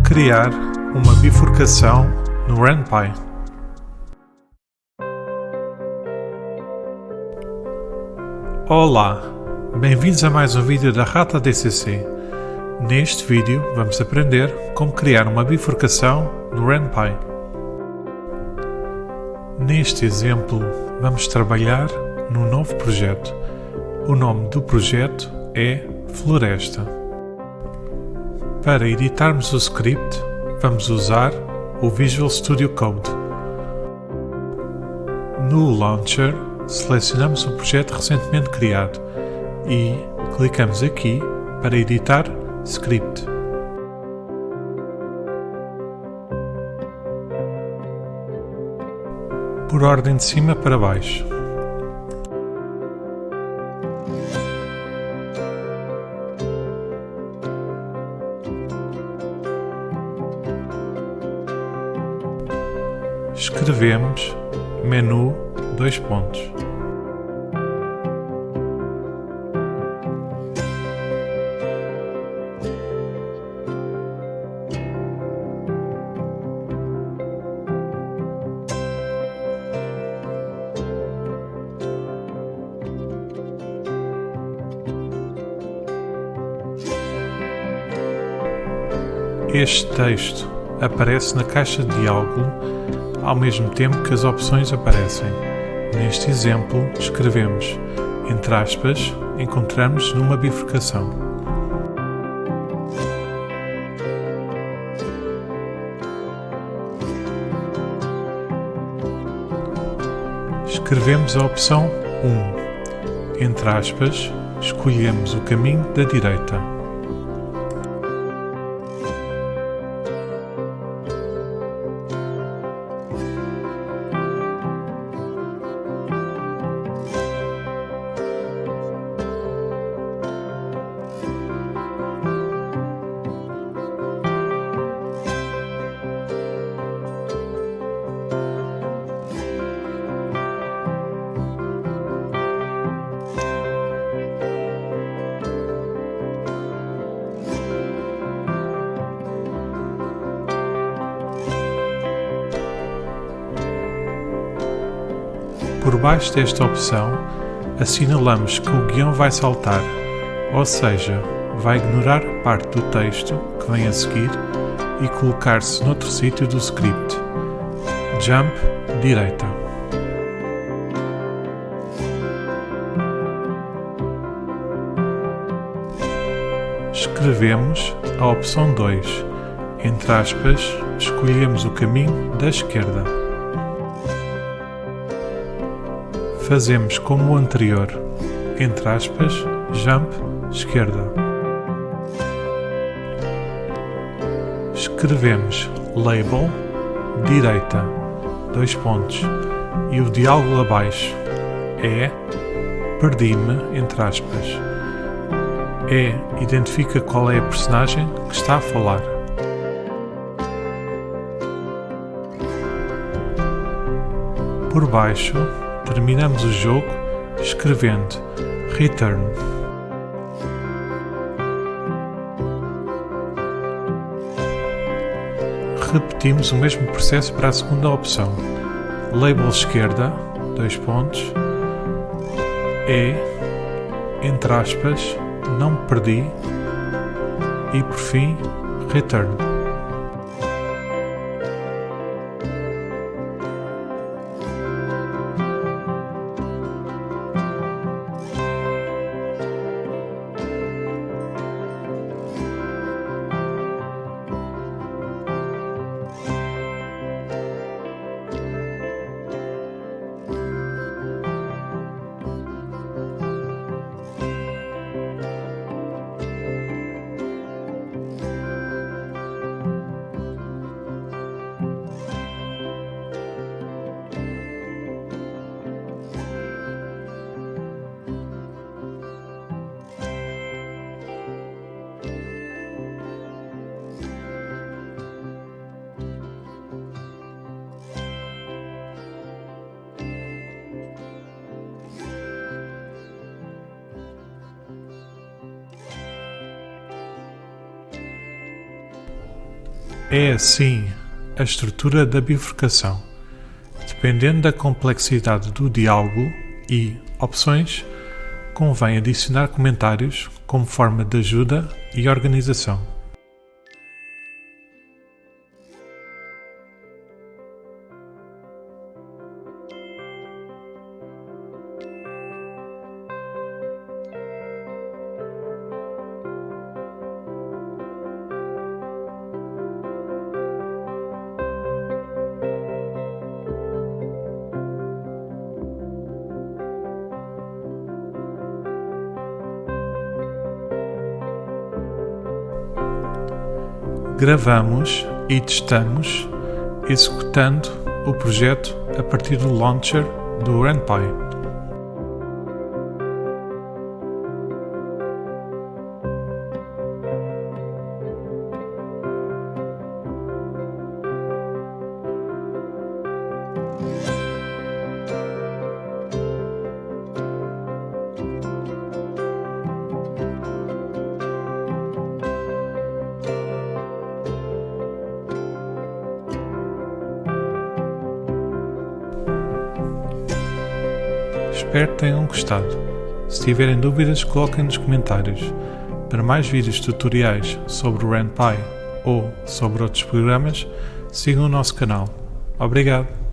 Criar uma bifurcação no RenPy. Olá, bem-vindos a mais um vídeo da Rata DCC. Neste vídeo vamos aprender como criar uma bifurcação no RenPy. Neste exemplo vamos trabalhar num novo projeto. O nome do projeto é Floresta. Para editarmos o script, vamos usar o Visual Studio Code. No Launcher, selecionamos o projeto recentemente criado e clicamos aqui para editar Script. Por ordem de cima para baixo. Escrevemos menu 2 pontos. Este texto aparece na caixa de diálogo ao mesmo tempo que as opções aparecem. Neste exemplo, escrevemos, entre aspas, encontramos numa bifurcação. Escrevemos a opção 1. Entre aspas, escolhemos o caminho da direita. Por baixo desta opção, assinalamos que o guião vai saltar, ou seja, vai ignorar parte do texto que vem a seguir e colocar-se noutro sítio do script. Jump direita. Escrevemos a opção 2. Entre aspas, escolhemos o caminho da esquerda. Fazemos como o anterior, entre aspas, jump esquerda. Escrevemos label direita, 2 pontos, e o diálogo abaixo é perdi-me, entre aspas. Identifica qual é a personagem que está a falar. Por baixo, terminamos o jogo escrevendo Return. Repetimos o mesmo processo para a segunda opção. Label esquerda, 2 pontos, entre aspas, não perdi e por fim, Return. É assim a estrutura da bifurcação. Dependendo da complexidade do diálogo e opções, convém adicionar comentários como forma de ajuda e organização. Gravamos e testamos executando o projeto a partir do launcher do RenPy. Espero que tenham gostado. Se tiverem dúvidas, coloquem nos comentários. Para mais vídeos tutoriais sobre o RenPy ou sobre outros programas, sigam o nosso canal. Obrigado!